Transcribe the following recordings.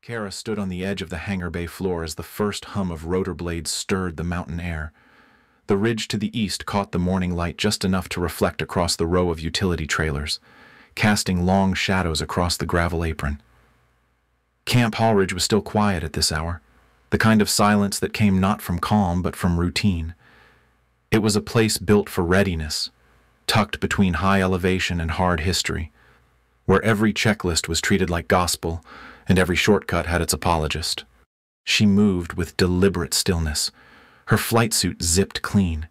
Kara stood on the edge of the hangar bay floor as the first hum of rotor blades stirred the mountain air. The ridge to the east caught the morning light just enough to reflect across the row of utility trailers, casting long shadows across the gravel apron. Camp Halridge was still quiet at this hour, the kind of silence that came not from calm but from routine. It was a place built for readiness, tucked between high elevation and hard history, where every checklist was treated like gospel and every shortcut had its apologist. She moved with deliberate stillness. Her flight suit zipped clean.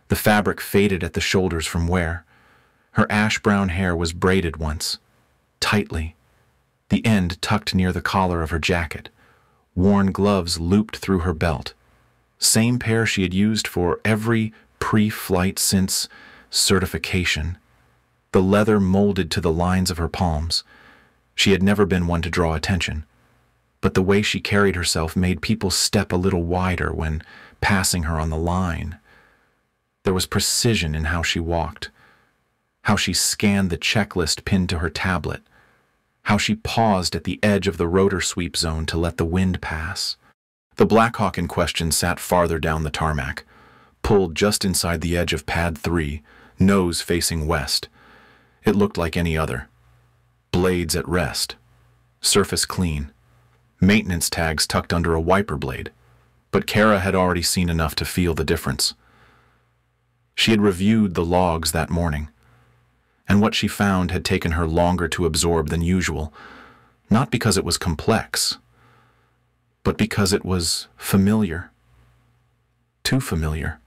The fabric faded at the shoulders from wear. Her ash-brown hair was braided once, tightly, the end tucked near the collar of her jacket. Worn gloves looped through her belt. Same pair she had used for every pre-flight since certification. The leather molded to the lines of her palms. She had never been one to draw attention, but the way she carried herself made people step a little wider when passing her on the line. There was precision in how she walked, how she scanned the checklist pinned to her tablet, how she paused at the edge of the rotor sweep zone to let the wind pass. The Blackhawk in question sat farther down the tarmac, pulled just inside the edge of pad 3, nose facing west. It looked like any other. Blades at rest, surface clean, maintenance tags tucked under a wiper blade, but Kara had already seen enough to feel the difference. She had reviewed the logs that morning, and what she found had taken her longer to absorb than usual, not because it was complex, but because it was familiar. Too familiar.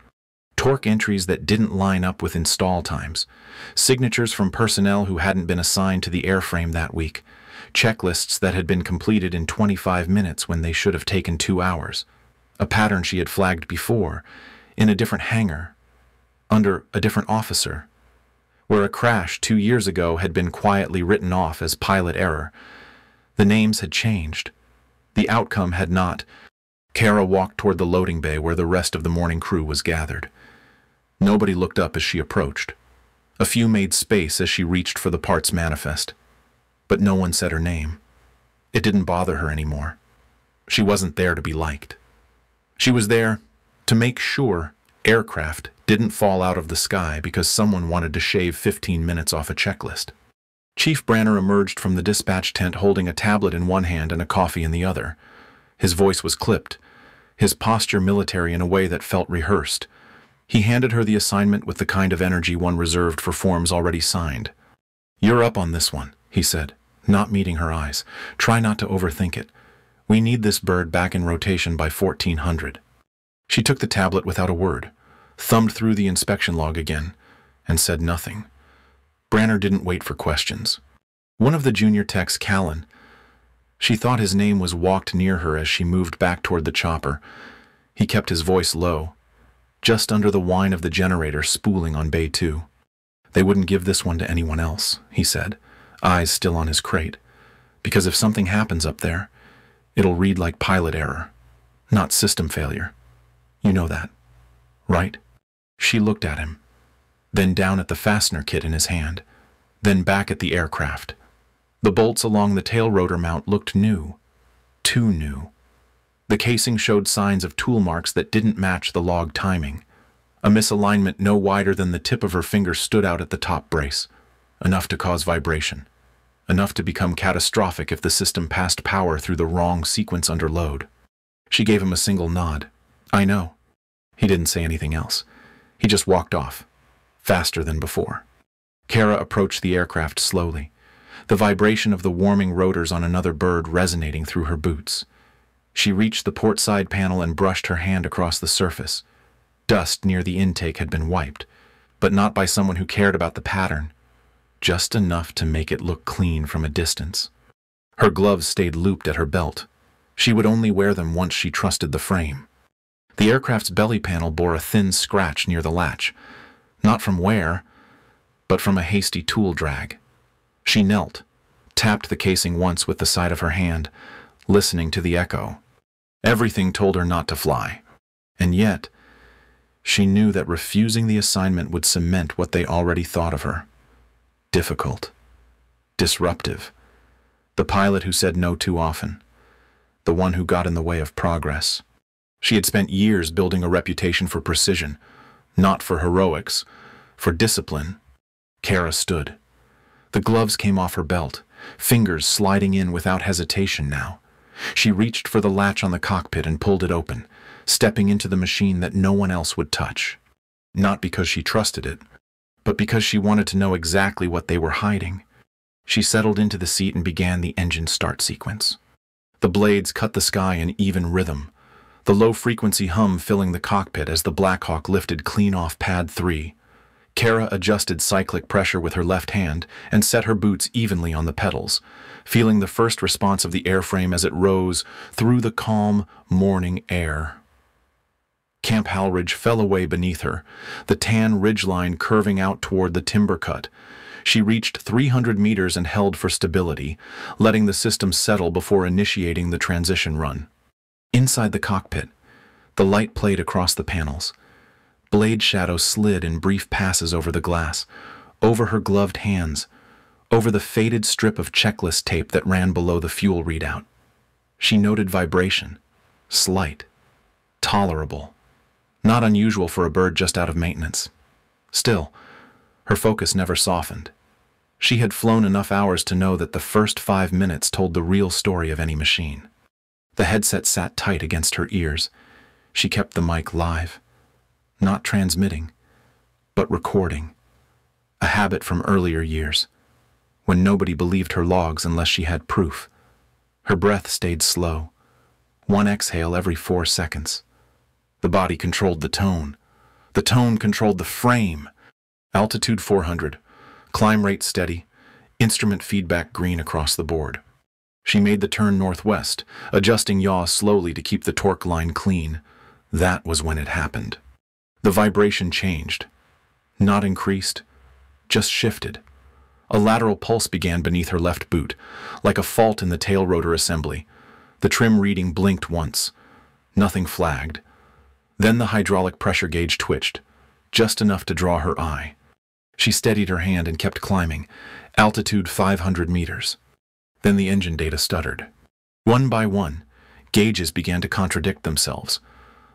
Torque entries that didn't line up with install times, signatures from personnel who hadn't been assigned to the airframe that week, checklists that had been completed in 25 minutes when they should have taken 2 hours, a pattern she had flagged before, in a different hangar, under a different officer, where a crash 2 years ago had been quietly written off as pilot error. The names had changed. The outcome had not. Kara walked toward the loading bay where the rest of the morning crew was gathered. Nobody looked up as she approached. A few made space as she reached for the parts manifest. But no one said her name. It didn't bother her anymore. She wasn't there to be liked. She was there to make sure aircraft didn't fall out of the sky because someone wanted to shave 15 minutes off a checklist. Chief Branner emerged from the dispatch tent holding a tablet in one hand and a coffee in the other. His voice was clipped, his posture military in a way that felt rehearsed. He handed her the assignment with the kind of energy one reserved for forms already signed. "You're up on this one," he said, not meeting her eyes. "Try not to overthink it. We need this bird back in rotation by 1400. She took the tablet without a word, thumbed through the inspection log again, and said nothing. Branner didn't wait for questions. One of the junior techs, Callan, she thought his name was, walked near her as she moved back toward the chopper. He kept his voice low, just under the whine of the generator spooling on Bay 2. "They wouldn't give this one to anyone else," he said, eyes still on his crate, "because if something happens up there, it'll read like pilot error, not system failure. You know that, right?" She looked at him, then down at the fastener kit in his hand, then back at the aircraft. The bolts along the tail rotor mount looked new, too new. The casing showed signs of tool marks that didn't match the log timing. A misalignment no wider than the tip of her finger stood out at the top brace, enough to cause vibration, enough to become catastrophic if the system passed power through the wrong sequence under load. She gave him a single nod. "I know." He didn't say anything else. He just walked off, faster than before. Kara approached the aircraft slowly, the vibration of the warming rotors on another bird resonating through her boots. She reached the port side panel and brushed her hand across the surface. Dust near the intake had been wiped, but not by someone who cared about the pattern, just enough to make it look clean from a distance. Her gloves stayed looped at her belt. She would only wear them once she trusted the frame. The aircraft's belly panel bore a thin scratch near the latch, not from wear, but from a hasty tool drag. She knelt, tapped the casing once with the side of her hand, listening to the echo. Everything told her not to fly, and yet she knew that refusing the assignment would cement what they already thought of her. Difficult. Disruptive. The pilot who said no too often. the one who got in the way of progress. She had spent years building a reputation for precision, not for heroics, for discipline. Kara stood. The gloves came off her belt, fingers sliding in without hesitation now. She reached for the latch on the cockpit and pulled it open, stepping into the machine that no one else would touch. Not because she trusted it, but because she wanted to know exactly what they were hiding. She settled into the seat and began the engine start sequence. The blades cut the sky in even rhythm, the low-frequency hum filling the cockpit as the Blackhawk lifted clean off pad 3. Kara adjusted cyclic pressure with her left hand and set her boots evenly on the pedals, feeling the first response of the airframe as it rose through the calm, morning air. Camp Halridge fell away beneath her, the tan ridgeline curving out toward the timber cut. She reached 300 meters and held for stability, letting the system settle before initiating the transition run. Inside the cockpit, the light played across the panels. Blade shadows slid in brief passes over the glass, over her gloved hands, over the faded strip of checklist tape that ran below the fuel readout. She noted vibration, slight, tolerable, not unusual for a bird just out of maintenance. Still, her focus never softened. She had flown enough hours to know that the first 5 minutes told the real story of any machine. The headset sat tight against her ears. She kept the mic live, not transmitting, but recording, a habit from earlier years, when nobody believed her logs unless she had proof. Her breath stayed slow, one exhale every 4 seconds. The body controlled the tone. The tone controlled the frame. Altitude 400, climb rate steady, instrument feedback green across the board. She made the turn northwest, adjusting yaw slowly to keep the torque line clean. That was when it happened. The vibration changed. Not increased, just shifted. A lateral pulse began beneath her left boot, like a fault in the tail rotor assembly. The trim reading blinked once. Nothing flagged. Then the hydraulic pressure gauge twitched, just enough to draw her eye. She steadied her hand and kept climbing, altitude 500 meters. Then the engine data stuttered. One by one, gauges began to contradict themselves.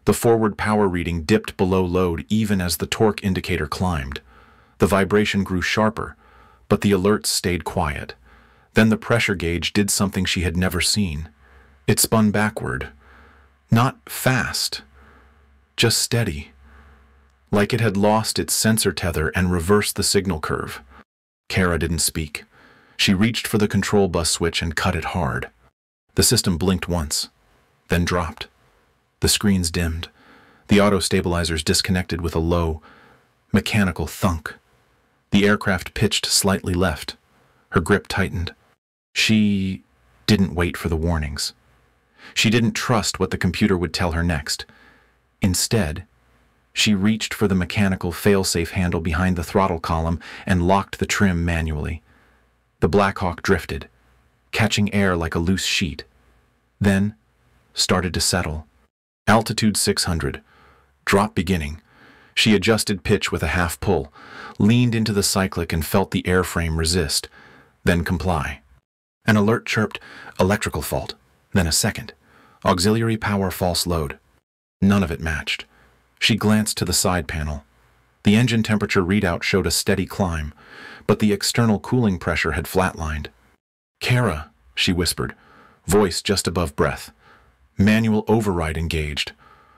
The forward power reading dipped below load even as the torque indicator climbed. The vibration grew sharper, but the alerts stayed quiet. Then the pressure gauge did something she had never seen. It spun backward. Not fast, just steady, like it had lost its sensor tether and reversed the signal curve. Kara didn't speak. She reached for the control bus switch and cut it hard. The system blinked once, then dropped. The screens dimmed. The auto stabilizers disconnected with a low, mechanical thunk. The aircraft pitched slightly left. Her grip tightened. She didn't wait for the warnings. She didn't trust what the computer would tell her next. Instead, she reached for the mechanical fail-safe handle behind the throttle column and locked the trim manually. The Blackhawk drifted, catching air like a loose sheet. Then, started to settle. Altitude 600. Drop beginning. She adjusted pitch with a half pull, leaned into the cyclic and felt the airframe resist, then comply. An alert chirped, electrical fault, then a second. Auxiliary power false load. None of it matched. She glanced to the side panel. The engine temperature readout showed a steady climb, but the external cooling pressure had flatlined. "Kara," she whispered, voice just above breath. Manual override engaged.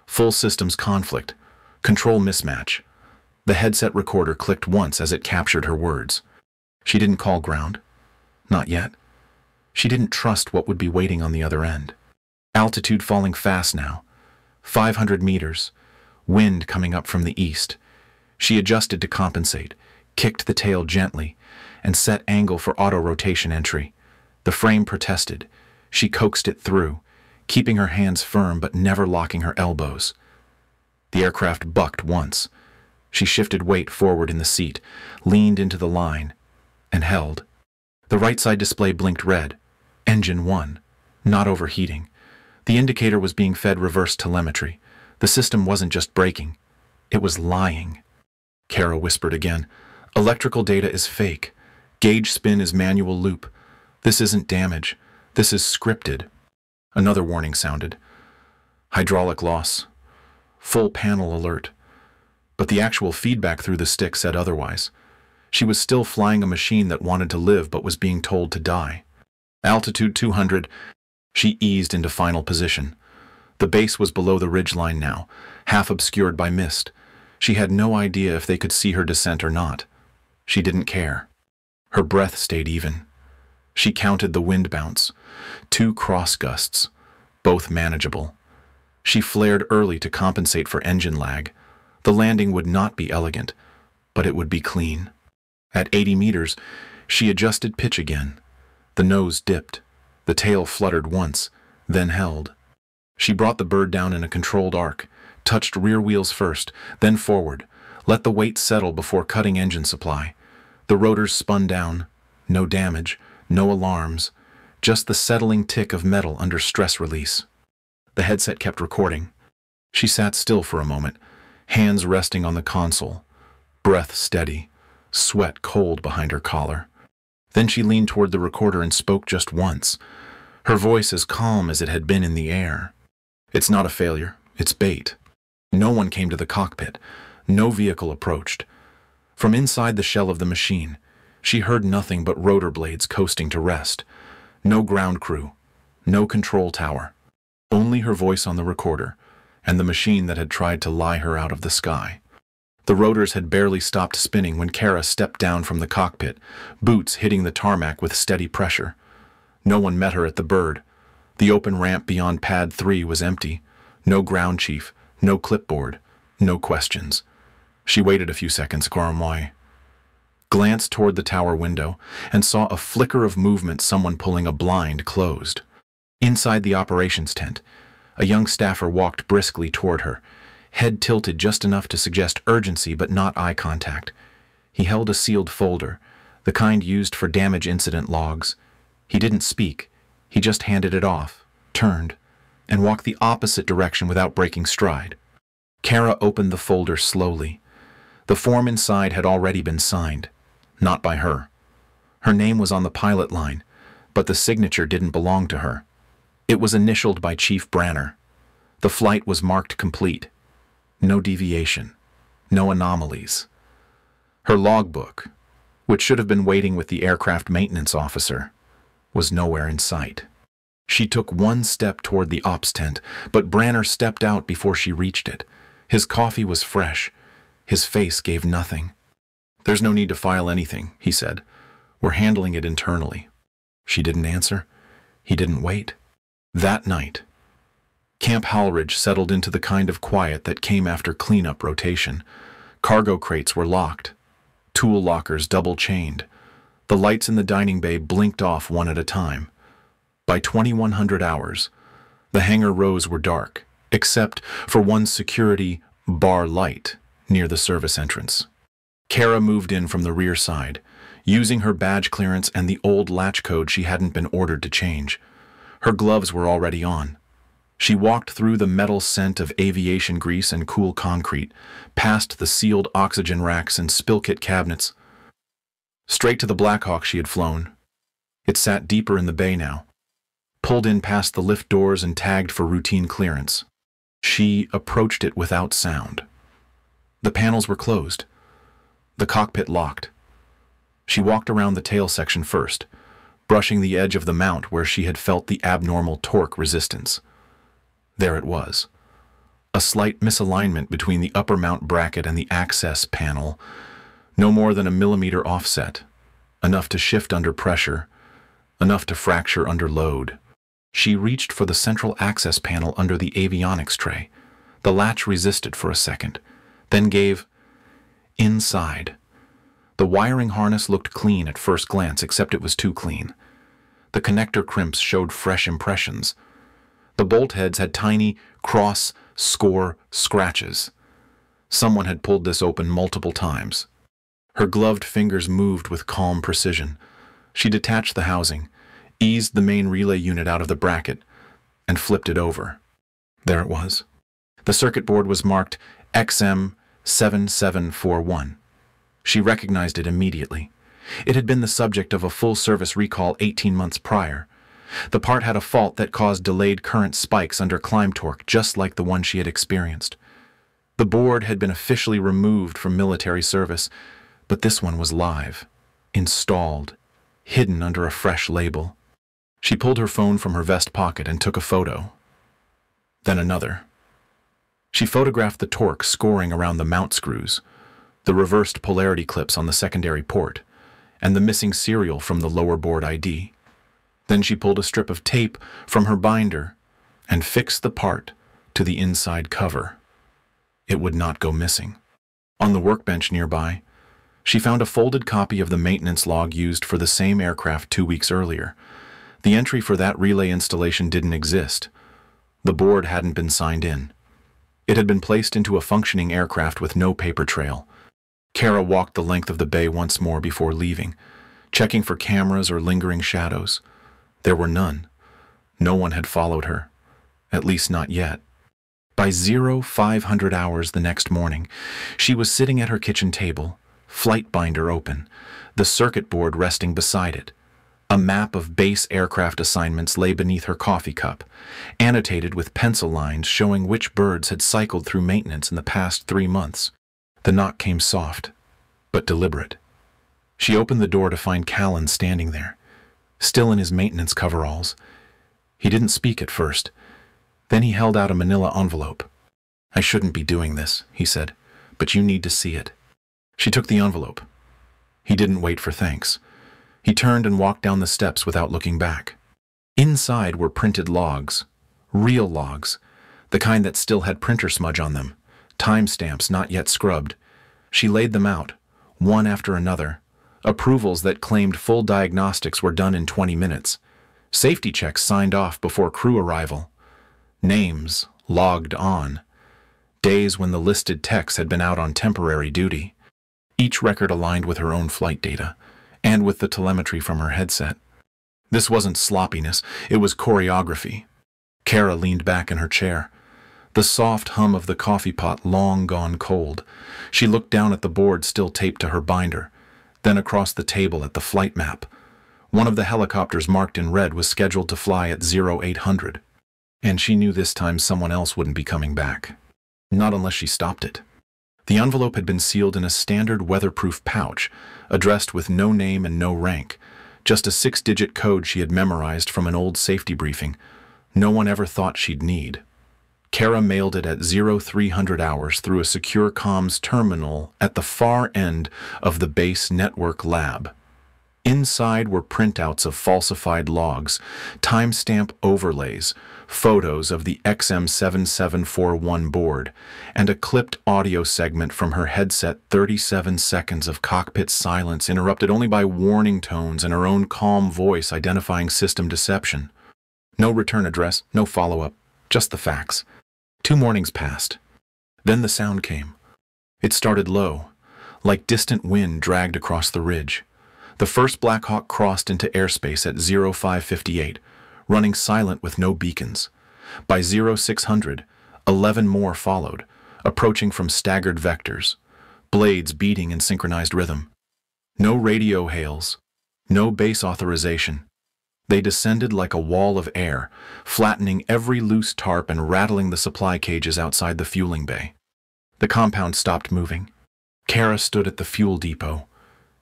Full systems conflict. Control mismatch. The headset recorder clicked once as it captured her words. She didn't call ground. Not yet. She didn't trust what would be waiting on the other end. Altitude falling fast now. 500 meters. Wind coming up from the east. She adjusted to compensate, kicked the tail gently, and set angle for auto-rotation entry. The frame protested. She coaxed it through, keeping her hands firm but never locking her elbows. The aircraft bucked once. She shifted weight forward in the seat, leaned into the line, and held. The right side display blinked red. Engine 1. Not overheating. The indicator was being fed reverse telemetry. The system wasn't just braking. It was lying. Kara whispered again. "Electrical data is fake. Gauge spin is manual loop. This isn't damage. This is scripted." Another warning sounded. Hydraulic loss. Full panel alert. But the actual feedback through the stick said otherwise. She was still flying a machine that wanted to live but was being told to die. Altitude 200. She eased into final position. The base was below the ridgeline now, half obscured by mist. She had no idea if they could see her descent or not. She didn't care. Her breath stayed even. She counted the wind bounce. 2 cross gusts, both manageable. She flared early to compensate for engine lag. The landing would not be elegant, but it would be clean. At 80 meters, she adjusted pitch again. The nose dipped. The tail fluttered once, then held. She brought the bird down in a controlled arc, touched rear wheels first, then forward, let the weight settle before cutting engine supply. The rotors spun down. No damage, no alarms, just the settling tick of metal under stress release. The headset kept recording. She sat still for a moment, hands resting on the console, breath steady, sweat cold behind her collar. Then she leaned toward the recorder and spoke just once, her voice as calm as it had been in the air. It's not a failure, it's bait. No one came to the cockpit. No vehicle approached. From inside the shell of the machine, she heard nothing but rotor blades coasting to rest. No ground crew, no control tower. Only her voice on the recorder, and the machine that had tried to lie her out of the sky. The rotors had barely stopped spinning when Kara stepped down from the cockpit, boots hitting the tarmac with steady pressure. No one met her at the bird. The open ramp beyond pad 3 was empty. No ground chief, no clipboard, no questions. She waited a few seconds, glanced toward the tower window, and saw a flicker of movement, someone pulling a blind closed. Inside the operations tent, a young staffer walked briskly toward her, head tilted just enough to suggest urgency but not eye contact. He held a sealed folder, the kind used for damage incident logs. He didn't speak. He just handed it off, turned, and walked the opposite direction without breaking stride. Kara opened the folder slowly. The form inside had already been signed, not by her. Her name was on the pilot line, but the signature didn't belong to her. It was initialed by Chief Branner. The flight was marked complete. No deviation, no anomalies. Her logbook, which should have been waiting with the aircraft maintenance officer, was nowhere in sight. She took one step toward the ops tent, but Branner stepped out before she reached it. His coffee was fresh. His face gave nothing. "There's no need to file anything," he said. "We're handling it internally." She didn't answer. He didn't wait. That night, Camp Halridge settled into the kind of quiet that came after cleanup rotation. Cargo crates were locked. Tool lockers double-chained. The lights in the dining bay blinked off one at a time. By 2100 hours, the hangar rows were dark, except for one security bar light near the service entrance. Kara moved in from the rear side, using her badge clearance and the old latch code she hadn't been ordered to change. Her gloves were already on. She walked through the metal scent of aviation grease and cool concrete, past the sealed oxygen racks and spill kit cabinets. Straight to the Blackhawk she had flown. It sat deeper in the bay now. Pulled in past the lift doors and tagged for routine clearance. She approached it without sound. The panels were closed. The cockpit locked. She walked around the tail section first, brushing the edge of the mount where she had felt the abnormal torque resistance. There it was. A slight misalignment between the upper mount bracket and the access panel, no more than a millimeter offset, enough to shift under pressure, enough to fracture under load. She reached for the central access panel under the avionics tray. The latch resisted for a second, then gave. Inside. The wiring harness looked clean at first glance, except it was too clean. The connector crimps showed fresh impressions. The bolt heads had tiny cross-score scratches. Someone had pulled this open multiple times. Her gloved fingers moved with calm precision. She detached the housing, eased the main relay unit out of the bracket, and flipped it over. There it was. The circuit board was marked XM7741. She recognized it immediately. It had been the subject of a full-service recall 18 months prior. The part had a fault that caused delayed current spikes under climb torque, just like the one she had experienced. The board had been officially removed from military service, but this one was live, installed, hidden under a fresh label. She pulled her phone from her vest pocket and took a photo. Then another. She photographed the torque scoring around the mount screws, the reversed polarity clips on the secondary port, and the missing serial from the lower board ID. Then she pulled a strip of tape from her binder and fixed the part to the inside cover. It would not go missing. On the workbench nearby, she found a folded copy of the maintenance log used for the same aircraft 2 weeks earlier. The entry for that relay installation didn't exist. The board hadn't been signed in. It had been placed into a functioning aircraft with no paper trail. Kara walked the length of the bay once more before leaving, checking for cameras or lingering shadows. There were none. No one had followed her, at least not yet. By 0500 hours the next morning, she was sitting at her kitchen table, flight binder open, the circuit board resting beside it. A map of base aircraft assignments lay beneath her coffee cup, annotated with pencil lines showing which birds had cycled through maintenance in the past 3 months. The knock came soft, but deliberate. She opened the door to find Callan standing there, still in his maintenance coveralls. He didn't speak at first. Then he held out a manila envelope. "I shouldn't be doing this," he said, "but you need to see it." She took the envelope. He didn't wait for thanks. He turned and walked down the steps without looking back. Inside were printed logs, real logs, the kind that still had printer smudge on them, timestamps not yet scrubbed. She laid them out, one after another, approvals that claimed full diagnostics were done in 20 minutes, safety checks signed off before crew arrival, names logged on, days when the listed techs had been out on temporary duty, each record aligned with her own flight data, and with the telemetry from her headset. This wasn't sloppiness, it was choreography. Kara leaned back in her chair, the soft hum of the coffee pot long gone cold. She looked down at the board still taped to her binder, then across the table at the flight map. One of the helicopters marked in red was scheduled to fly at 0800, and she knew this time someone else wouldn't be coming back. Not unless she stopped it. The envelope had been sealed in a standard weatherproof pouch, addressed with no name and no rank, just a 6-digit code she had memorized from an old safety briefing. No one ever thought she'd need. Kara mailed it at 0300 hours through a secure comms terminal at the far end of the base network lab. Inside were printouts of falsified logs, timestamp overlays, photos of the XM7741 board, and a clipped audio segment from her headset. 37 seconds of cockpit silence interrupted only by warning tones and her own calm voice identifying system deception. No return address, no follow-up, just the facts. 2 mornings passed. Then the sound came. It started low, like distant wind dragged across the ridge. The first Blackhawk crossed into airspace at 0558, running silent with no beacons. By 0600, 11 more followed, approaching from staggered vectors, blades beating in synchronized rhythm. No radio hails, no base authorization. They descended like a wall of air, flattening every loose tarp and rattling the supply cages outside the fueling bay. The compound stopped moving. Kara stood at the fuel depot,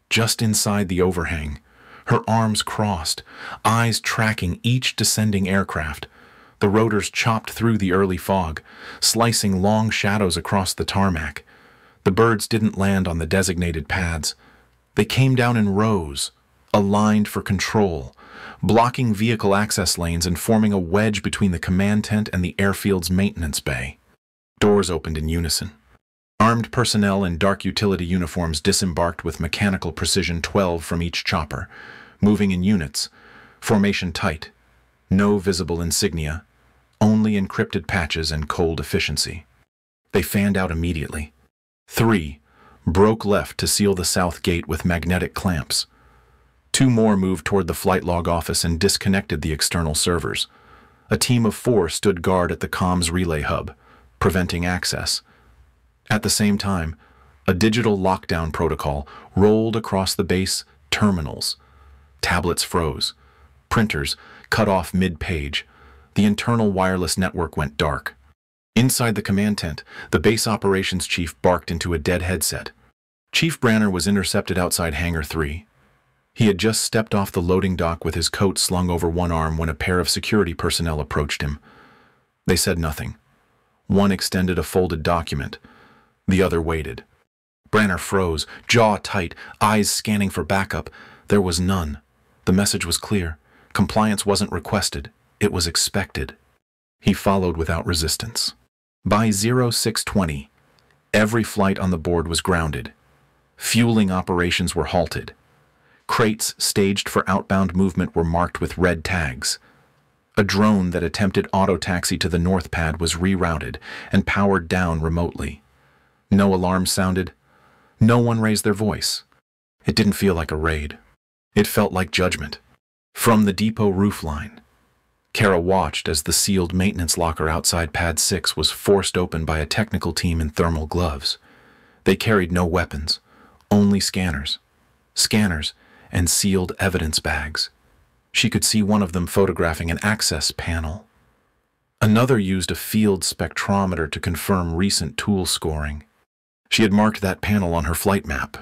just inside the overhang, her arms crossed, eyes tracking each descending aircraft. The rotors chopped through the early fog, slicing long shadows across the tarmac. The birds didn't land on the designated pads. They came down in rows, aligned for control, blocking vehicle access lanes and forming a wedge between the command tent and the airfield's maintenance bay. Doors opened in unison. Armed personnel in dark utility uniforms disembarked with mechanical precision 12 from each chopper, moving in units, formation tight, no visible insignia, only encrypted patches and cold efficiency. They fanned out immediately. 3 broke left to seal the south gate with magnetic clamps. 2 more moved toward the flight log office and disconnected the external servers. A team of 4 stood guard at the comms relay hub, preventing access. At the same time, a digital lockdown protocol rolled across the base terminals. Tablets froze. Printers, cut off mid-page. The internal wireless network went dark. Inside the command tent, the base operations chief barked into a dead headset. Chief Branner was intercepted outside Hangar 3. He had just stepped off the loading dock with his coat slung over one arm when a pair of security personnel approached him. They said nothing. One extended a folded document. The other waited. Branner froze, jaw tight, eyes scanning for backup. There was none. The message was clear. Compliance wasn't requested. It was expected. He followed without resistance. By 0620, every flight on the board was grounded. Fueling operations were halted. Crates staged for outbound movement were marked with red tags. A drone that attempted auto-taxi to the north pad was rerouted and powered down remotely. No alarm sounded. No one raised their voice. It didn't feel like a raid. It felt like judgment. From the depot roofline, Kara watched as the sealed maintenance locker outside Pad 6 was forced open by a technical team in thermal gloves. They carried no weapons, only scanners. Scanners and sealed evidence bags. She could see one of them photographing an access panel. Another used a field spectrometer to confirm recent tool scoring. She had marked that panel on her flight map.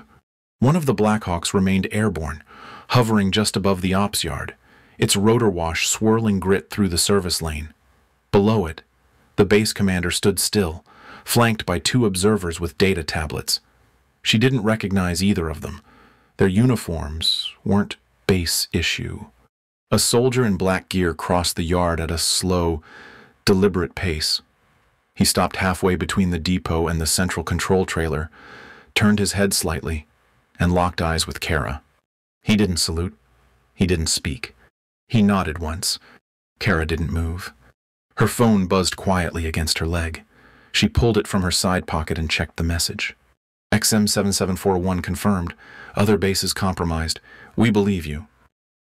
One of the Blackhawks remained airborne, hovering just above the ops yard, its rotor wash swirling grit through the service lane. Below it, the base commander stood still, flanked by two observers with data tablets. She didn't recognize either of them. Their uniforms weren't base issue. A soldier in black gear crossed the yard at a slow, deliberate pace. He stopped halfway between the depot and the central control trailer, turned his head slightly, and locked eyes with Kara. He didn't salute. He didn't speak. He nodded once. Kara didn't move. Her phone buzzed quietly against her leg. She pulled it from her side pocket and checked the message. XM7741 confirmed. Other bases compromised. We believe you.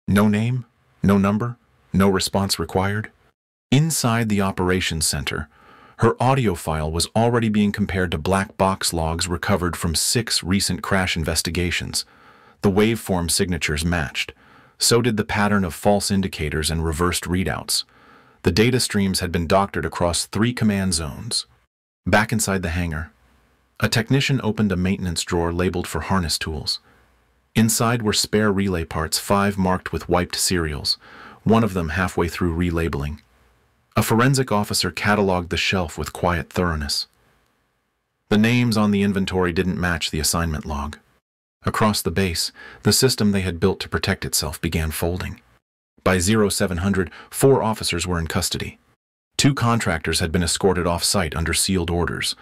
No name? No number? No response required? Inside the operations center, her audio file was already being compared to black box logs recovered from 6 recent crash investigations. The waveform signatures matched. So did the pattern of false indicators and reversed readouts. The data streams had been doctored across 3 command zones. Back inside the hangar, a technician opened a maintenance drawer labeled for harness tools. Inside were spare relay parts, 5 marked with wiped serials, one of them halfway through relabeling. A forensic officer cataloged the shelf with quiet thoroughness. The names on the inventory didn't match the assignment log. Across the base, the system they had built to protect itself began folding. By 0700, 4 officers were in custody. 2 contractors had been escorted off-site under sealed orders.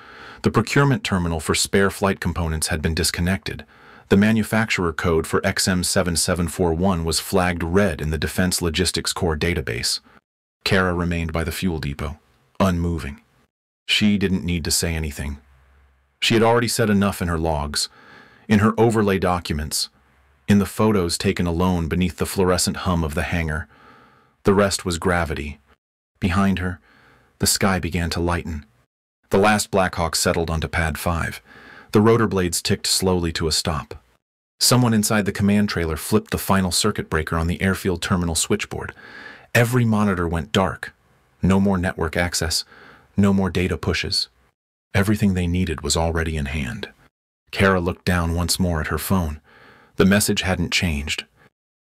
The procurement terminal for spare flight components had been disconnected. The manufacturer code for XM7741 was flagged red in the Defense Logistics Corps database. Kara remained by the fuel depot, unmoving. She didn't need to say anything. She had already said enough in her logs, in her overlay documents, in the photos taken alone beneath the fluorescent hum of the hangar. The rest was gravity. Behind her, the sky began to lighten. The last Blackhawk settled onto Pad 5. The rotor blades ticked slowly to a stop. Someone inside the command trailer flipped the final circuit breaker on the airfield terminal switchboard. Every monitor went dark. No more network access, no more data pushes. Everything they needed was already in hand. Kara looked down once more at her phone. The message hadn't changed.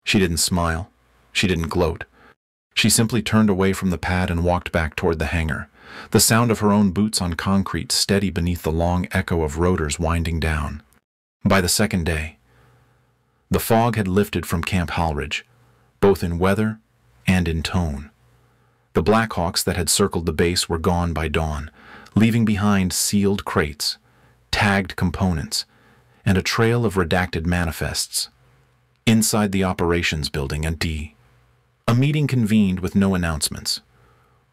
She didn't smile. She didn't gloat. She simply turned away from the pad and walked back toward the hangar, the sound of her own boots on concrete steady beneath the long echo of rotors winding down. By the second day, the fog had lifted from Camp Halridge, both in weather and in tone. The Blackhawks that had circled the base were gone by dawn, leaving behind sealed crates, tagged components, and a trail of redacted manifests. Inside the operations building at D, a meeting convened with no announcements.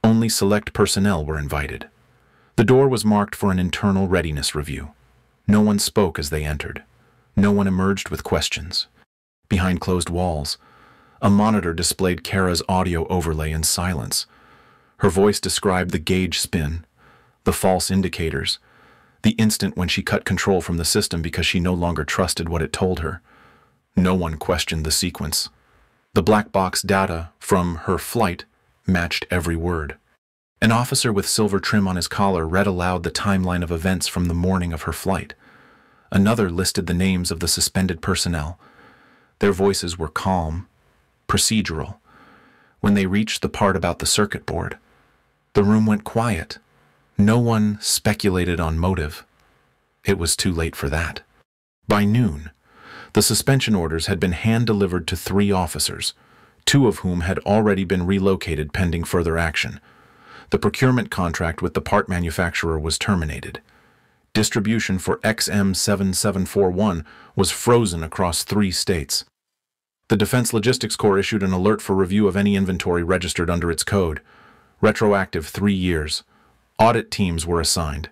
Only select personnel were invited. The door was marked for an internal readiness review. No one spoke as they entered. No one emerged with questions. Behind closed walls, a monitor displayed Kara's audio overlay in silence. Her voice described the gauge spin, the false indicators, the instant when she cut control from the system because she no longer trusted what it told her. No one questioned the sequence. The black box data from her flight matched every word. An officer with silver trim on his collar read aloud the timeline of events from the morning of her flight. Another listed the names of the suspended personnel. Their voices were calm, procedural. When they reached the part about the circuit board, the room went quiet. No one speculated on motive. It was too late for that. By noon, the suspension orders had been hand-delivered to 3 officers, 2 of whom had already been relocated pending further action. The procurement contract with the part manufacturer was terminated. Distribution for XM7741 was frozen across 3 states. The Defense Logistics Corps issued an alert for review of any inventory registered under its code. Retroactive 3 years. Audit teams were assigned.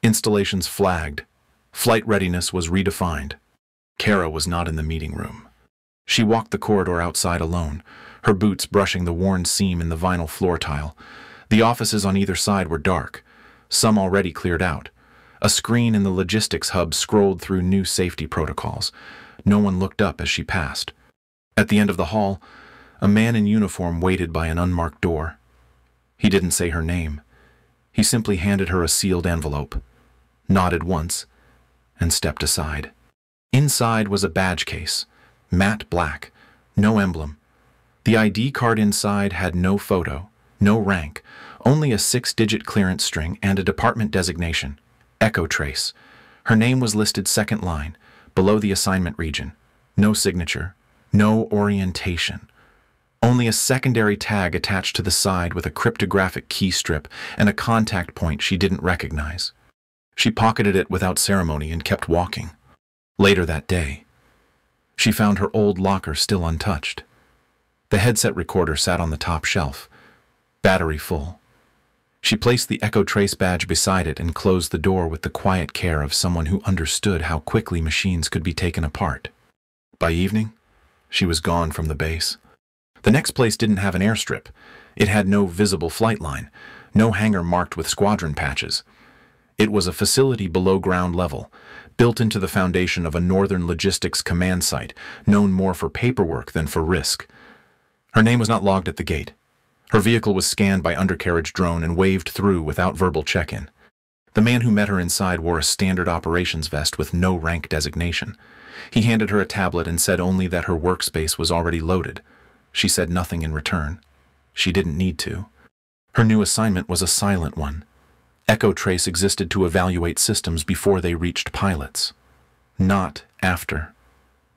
Installations flagged. Flight readiness was redefined. Kara was not in the meeting room. She walked the corridor outside alone, her boots brushing the worn seam in the vinyl floor tile. The offices on either side were dark, some already cleared out. A screen in the logistics hub scrolled through new safety protocols. No one looked up as she passed. At the end of the hall, a man in uniform waited by an unmarked door. He didn't say her name. He simply handed her a sealed envelope, nodded once, and stepped aside. Inside was a badge case, matte black, no emblem. The ID card inside had no photo, no rank, only a 6-digit clearance string and a department designation, Echo Trace. Her name was listed second line, below the assignment region. No signature, no orientation. Only a secondary tag attached to the side with a cryptographic key strip and a contact point she didn't recognize. She pocketed it without ceremony and kept walking. Later that day, she found her old locker still untouched. The headset recorder sat on the top shelf, battery full. She placed the Echo Trace badge beside it and closed the door with the quiet care of someone who understood how quickly machines could be taken apart. By evening, she was gone from the base. The next place didn't have an airstrip. It had no visible flight line, no hangar marked with squadron patches. It was a facility below ground level, built into the foundation of a northern logistics command site, known more for paperwork than for risk. Her name was not logged at the gate. Her vehicle was scanned by undercarriage drone and waved through without verbal check-in. The man who met her inside wore a standard operations vest with no rank designation. He handed her a tablet and said only that her workspace was already loaded. She said nothing in return. She didn't need to. Her new assignment was a silent one. Echo Trace existed to evaluate systems before they reached pilots, not after.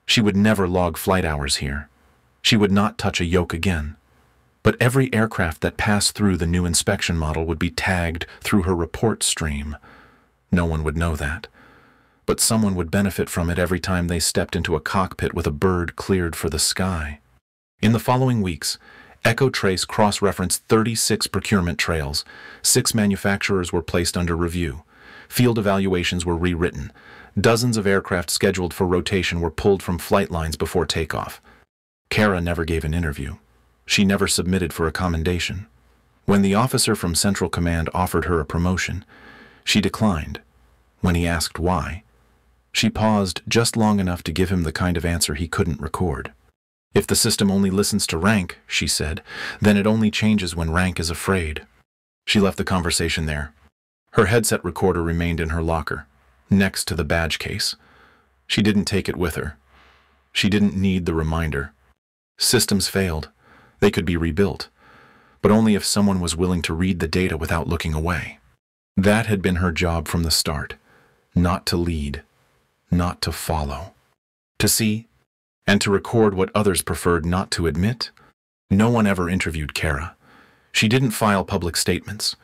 She would never log flight hours here. She would not touch a yoke again. But every aircraft that passed through the new inspection model would be tagged through her report stream. No one would know that. But someone would benefit from it every time they stepped into a cockpit with a bird cleared for the sky. In the following weeks, Echo Trace cross-referenced 36 procurement trails. 6 manufacturers were placed under review. Field evaluations were rewritten. Dozens of aircraft scheduled for rotation were pulled from flight lines before takeoff. Kara never gave an interview. She never submitted for a commendation. When the officer from Central Command offered her a promotion, she declined. When he asked why, she paused just long enough to give him the kind of answer he couldn't record. If the system only listens to rank, she said, then it only changes when rank is afraid. She left the conversation there. Her headset recorder remained in her locker, next to the badge case. She didn't take it with her. She didn't need the reminder. Systems failed. They could be rebuilt, but only if someone was willing to read the data without looking away. That had been her job from the start. Not to lead, not to follow. To see and to record what others preferred not to admit. No one ever interviewed Kara. She didn't file public statements,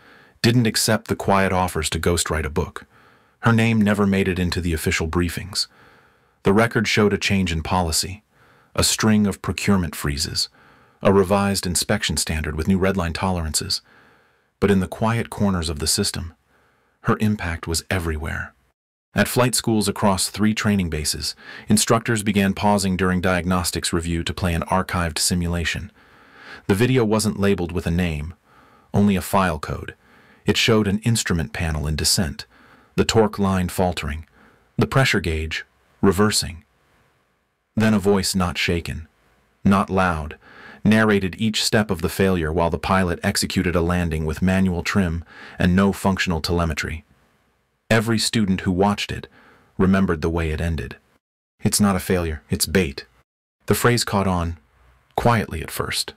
didn't accept the quiet offers to ghostwrite a book. Her name never made it into the official briefings. The record showed a change in policy, a string of procurement freezes, a revised inspection standard with new redline tolerances. But in the quiet corners of the system, her impact was everywhere. At flight schools across 3 training bases, instructors began pausing during diagnostics review to play an archived simulation. The video wasn't labeled with a name, only a file code. It showed an instrument panel in descent, the torque line faltering, the pressure gauge reversing. Then a voice not shaken, not loud, narrated each step of the failure while the pilot executed a landing with manual trim and no functional telemetry. Every student who watched it remembered the way it ended. "It's not a failure, it's bait." The phrase caught on, quietly at first,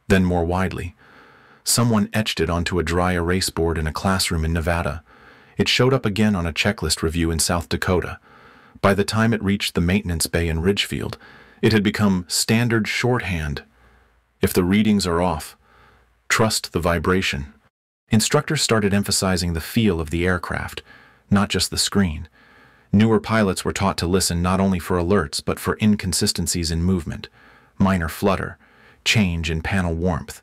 then more widely. Someone etched it onto a dry erase board in a classroom in Nevada. It showed up again on a checklist review in South Dakota. By the time it reached the maintenance bay in Ridgefield, it had become standard shorthand. If the readings are off, trust the vibration. Instructors started emphasizing the feel of the aircraft, not just the screen. Newer pilots were taught to listen not only for alerts but for inconsistencies in movement, minor flutter, change in panel warmth.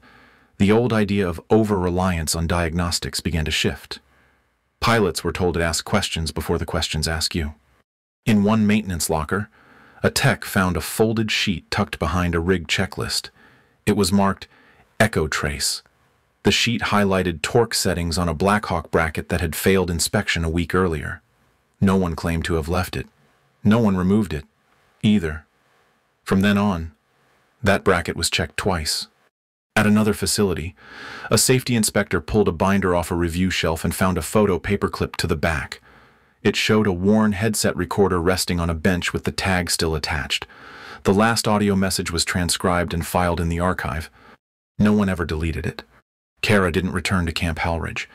The old idea of over-reliance on diagnostics began to shift. Pilots were told to ask questions before the questions ask you. In one maintenance locker, a tech found a folded sheet tucked behind a rig checklist. It was marked Echo Trace. The sheet highlighted torque settings on a Blackhawk bracket that had failed inspection a week earlier. No one claimed to have left it. No one removed it, either. From then on, that bracket was checked twice. At another facility, a safety inspector pulled a binder off a review shelf and found a photo paperclipped to the back. It showed a worn headset recorder resting on a bench with the tag still attached. The last audio message was transcribed and filed in the archive. No one ever deleted it. Kara didn't return to Camp Halridge,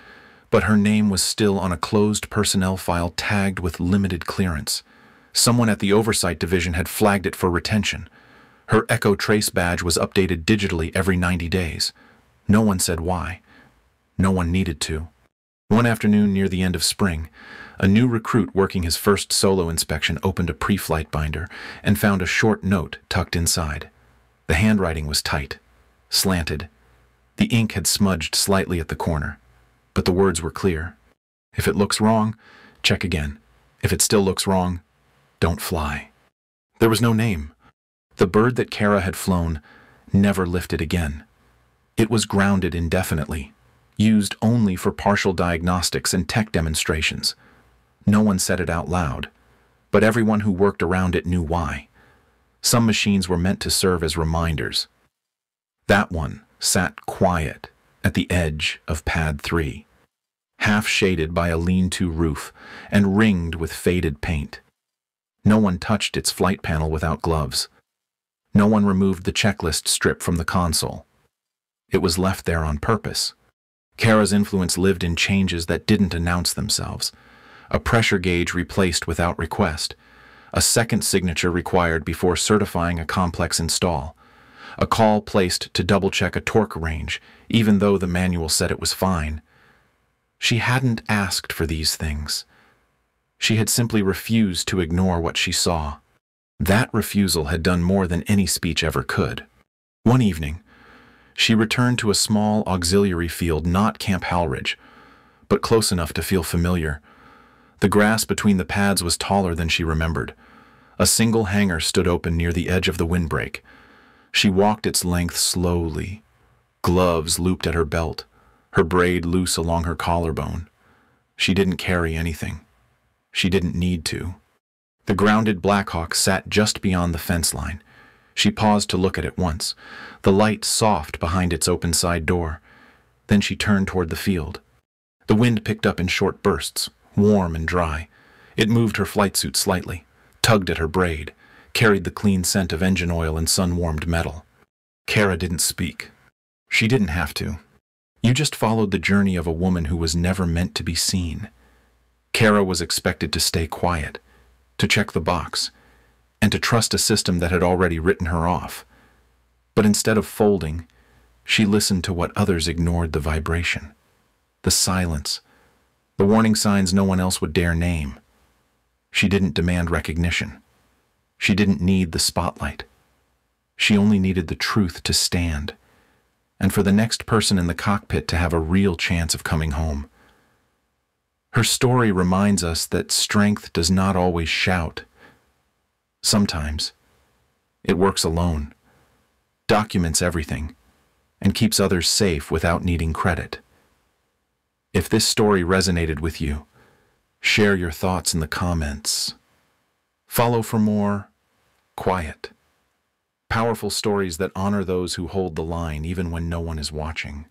but her name was still on a closed personnel file tagged with limited clearance. Someone at the Oversight Division had flagged it for retention. Her Echo Trace badge was updated digitally every 90 days. No one said why. No one needed to. One afternoon near the end of spring, a new recruit working his first solo inspection opened a pre-flight binder and found a short note tucked inside. The handwriting was tight, slanted. The ink had smudged slightly at the corner, but the words were clear. If it looks wrong, check again. If it still looks wrong, don't fly. There was no name. The bird that Kara had flown never lifted again. It was grounded indefinitely, used only for partial diagnostics and tech demonstrations. No one said it out loud, but everyone who worked around it knew why. Some machines were meant to serve as reminders. That one sat quiet at the edge of Pad 3, half shaded by a lean-to roof and ringed with faded paint. No one touched its flight panel without gloves. No one removed the checklist strip from the console. It was left there on purpose. Kara's influence lived in changes that didn't announce themselves. A pressure gauge replaced without request. A second signature required before certifying a complex install. A call placed to double-check a torque range, even though the manual said it was fine. She hadn't asked for these things. She had simply refused to ignore what she saw. That refusal had done more than any speech ever could. One evening, she returned to a small auxiliary field not Camp Halridge, but close enough to feel familiar. The grass between the pads was taller than she remembered. A single hangar stood open near the edge of the windbreak. She walked its length slowly, gloves looped at her belt, her braid loose along her collarbone. She didn't carry anything. She didn't need to. The grounded Blackhawk sat just beyond the fence line. She paused to look at it once, the light soft behind its open side door. Then she turned toward the field. The wind picked up in short bursts, warm and dry. It moved her flight suit slightly, tugged at her braid, carried the clean scent of engine oil and sun-warmed metal. Kara didn't speak. She didn't have to. You just followed the journey of a woman who was never meant to be seen. Kara was expected to stay quiet, to check the box, and to trust a system that had already written her off. But instead of folding, she listened to what others ignored: the vibration, the silence, the warning signs no one else would dare name. She didn't demand recognition. She didn't need the spotlight. She only needed the truth to stand, and for the next person in the cockpit to have a real chance of coming home. Her story reminds us that strength does not always shout. Sometimes it works alone, documents everything, and keeps others safe without needing credit. If this story resonated with you, share your thoughts in the comments. Follow for more quiet, Powerful stories that honor those who hold the line even when no one is watching.